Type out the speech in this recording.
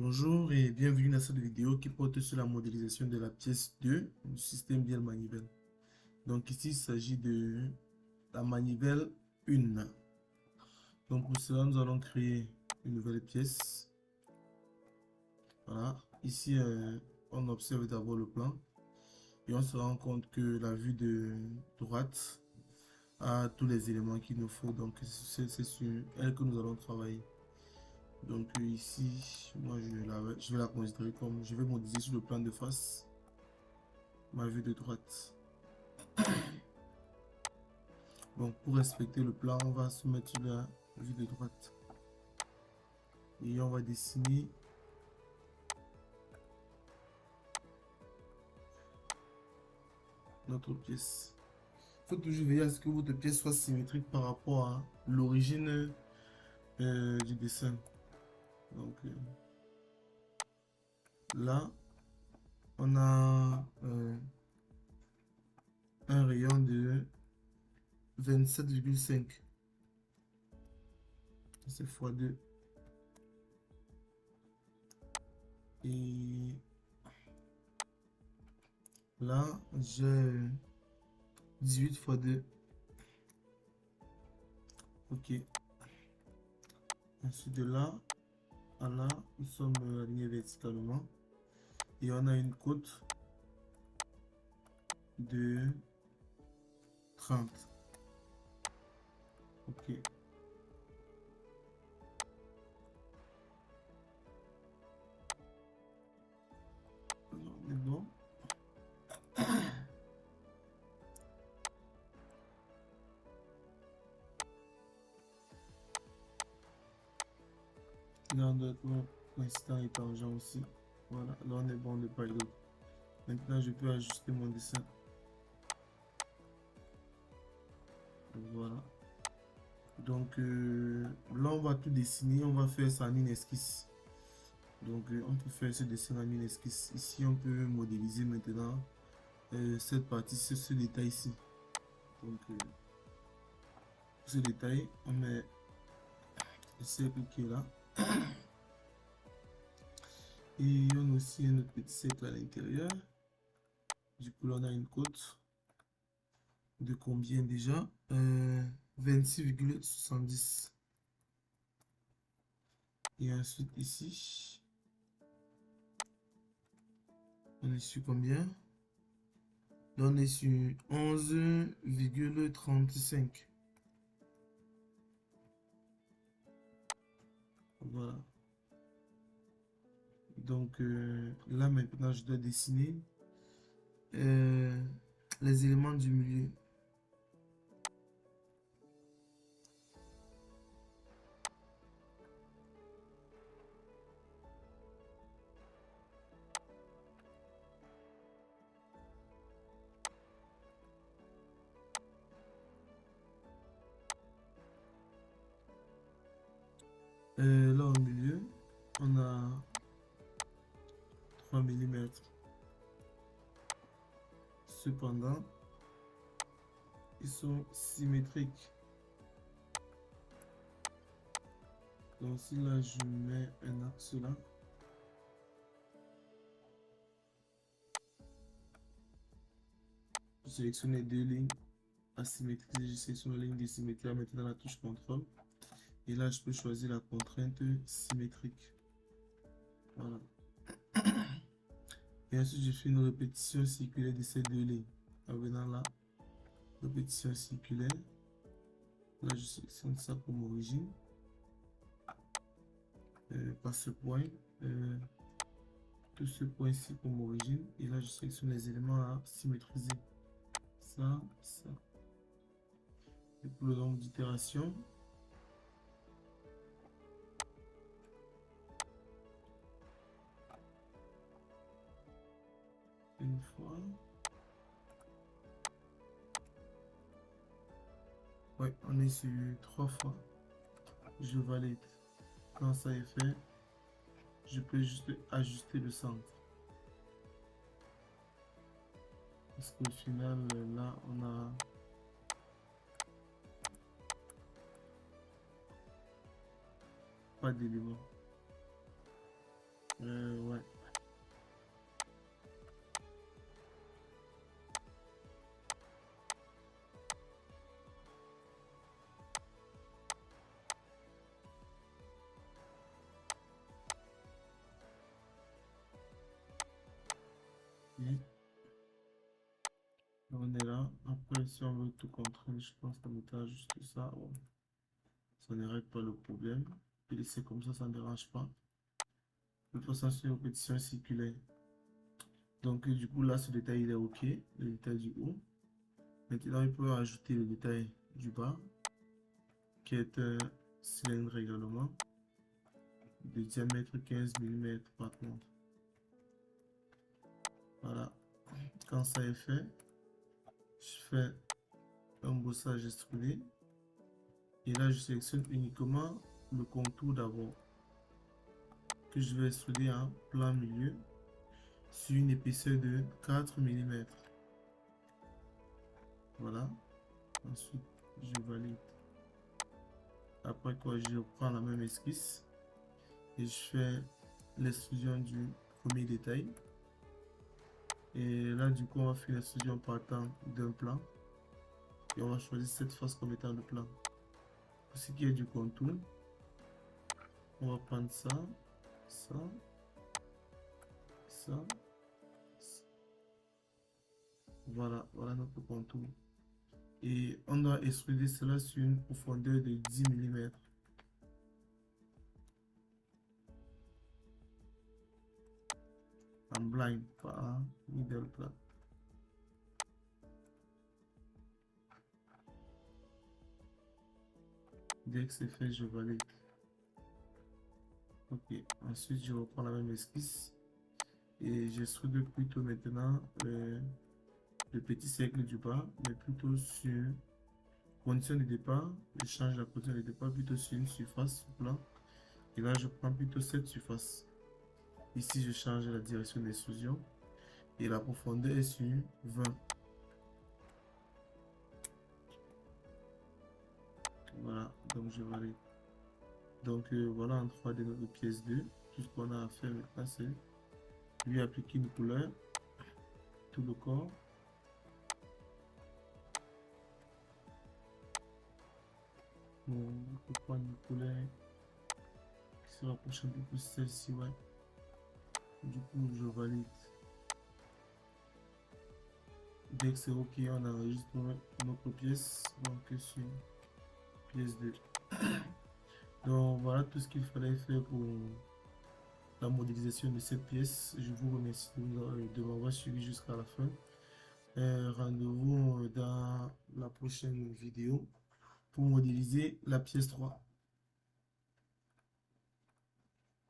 Bonjour et bienvenue dans cette vidéo qui porte sur la modélisation de la pièce 2 du système Biel manivelle. Donc ici il s'agit de la manivelle 1. Donc pour cela nous allons créer une nouvelle pièce. Voilà, ici on observe d'abord le plan et on se rend compte que la vue de droite a tous les éléments qu'il nous faut. Donc c'est sur elle que nous allons travailler. Donc ici, moi je vais la considérer comme, je vais modéliser sur le plan de face, ma vue de droite. Donc pour respecter le plan, on va se mettre sur la vue de droite. Et on va dessiner notre pièce. Il faut toujours veiller à ce que votre pièce soit symétrique par rapport à l'origine du dessin. Donc là, on a un rayon de 27,5. C'est x2. Et là, j'ai 18 x 2. Ok. Ensuite de là à là, nous sommes alignés verticalement. Et on a une côte de 30. Ok. Alors, on est bon. Là, on doit être coïncident et tangent aussi. Voilà, là on est bon de part et d'autre. Maintenant, je peux ajuster mon dessin. Voilà. Donc là, on va tout dessiner. On va faire ça en une esquisse. Donc, on peut faire ce dessin en une esquisse. Ici, on peut modéliser maintenant cette partie, ce détail ici. Donc, ce détail, on met le cercle qui est là. Et on a aussi un autre petit cercle à l'intérieur. Du coup, là, on a une côte de combien déjà 26,70. Et ensuite, ici, on est sur combien? Là, on est sur 11,35. Voilà. Donc, là, maintenant, je dois dessiner les éléments du milieu. Là, au milieu, on a 3 mm. Cependant, ils sont symétriques. Donc, si là, je mets un axe là, je sélectionne les deux lignes asymétrisées. Je sélectionne la ligne de symétrie à mettre dans la touche contrôle. Et là, je peux choisir la contrainte symétrique. Voilà. Et ensuite, je fais une répétition circulaire de ces deux lignes. En venant là, répétition circulaire. Là, je sélectionne ça comme origine. Par ce point. Tout ce point ici comme origine. Et là, je sélectionne les éléments à symétriser. Ça, ça. Et pour le nombre d'itérations, une fois. Ouais, on est sur 3 fois. Je valide. Quand ça est fait, je peux juste ajuster le centre. Parce qu'au final, là, on a pas d'éléments. Ouais. Et on est là. Après, si on veut tout contrôler, je pense qu'on mettra juste ça. Bon, ça ne règle pas le problème. Et laisser comme ça ne dérange pas. De toute façon, c'est une répétition circulaire. Donc, du coup, là, ce détail, il est OK. Le détail du haut. Maintenant, il peut ajouter le détail du bas, qui est un cylindre également, de diamètre 15 mm par contre. Voilà. Quand ça est fait, je fais un bossage extrudé. Et là, je sélectionne uniquement le contour d'abord, que je vais extruder en plein milieu sur une épaisseur de 4 mm. Voilà. Ensuite, je valide. Après quoi, je reprends la même esquisse et je fais l'extrusion du premier détail. Et là, du coup, on va faire l'extrusion partant d'un plan. Et on va choisir cette face comme étant le plan. Pour ce qui est du contour, on va prendre ça, ça, ça. Voilà, voilà notre contour. Et on doit extruder cela sur une profondeur de 10 mm. En blind, pas en middle plan. Dès que c'est fait, je valide. Ok, ensuite je reprends la même esquisse et j'extrude plutôt maintenant le petit cercle du bas, mais plutôt sur condition de départ. Je change la position de départ plutôt sur une surface plan. Et là, je prends plutôt cette surface. Ici, je change la direction d'extrusion et la profondeur est sur 20. Voilà, donc je valide. Donc voilà en 3D notre pièce 2. Tout ce qu'on a à faire maintenant, c'est lui appliquer une couleur, tout le corps. Bon, on peut prendre une couleur qui se rapproche un peu plus celle-ci, ouais. Du coup, je valide. Dès que c'est OK, on enregistre notre pièce. Donc, sur pièce 2. Donc, voilà tout ce qu'il fallait faire pour la modélisation de cette pièce. Je vous remercie de m'avoir suivi jusqu'à la fin. Rendez-vous dans la prochaine vidéo pour modéliser la pièce 3.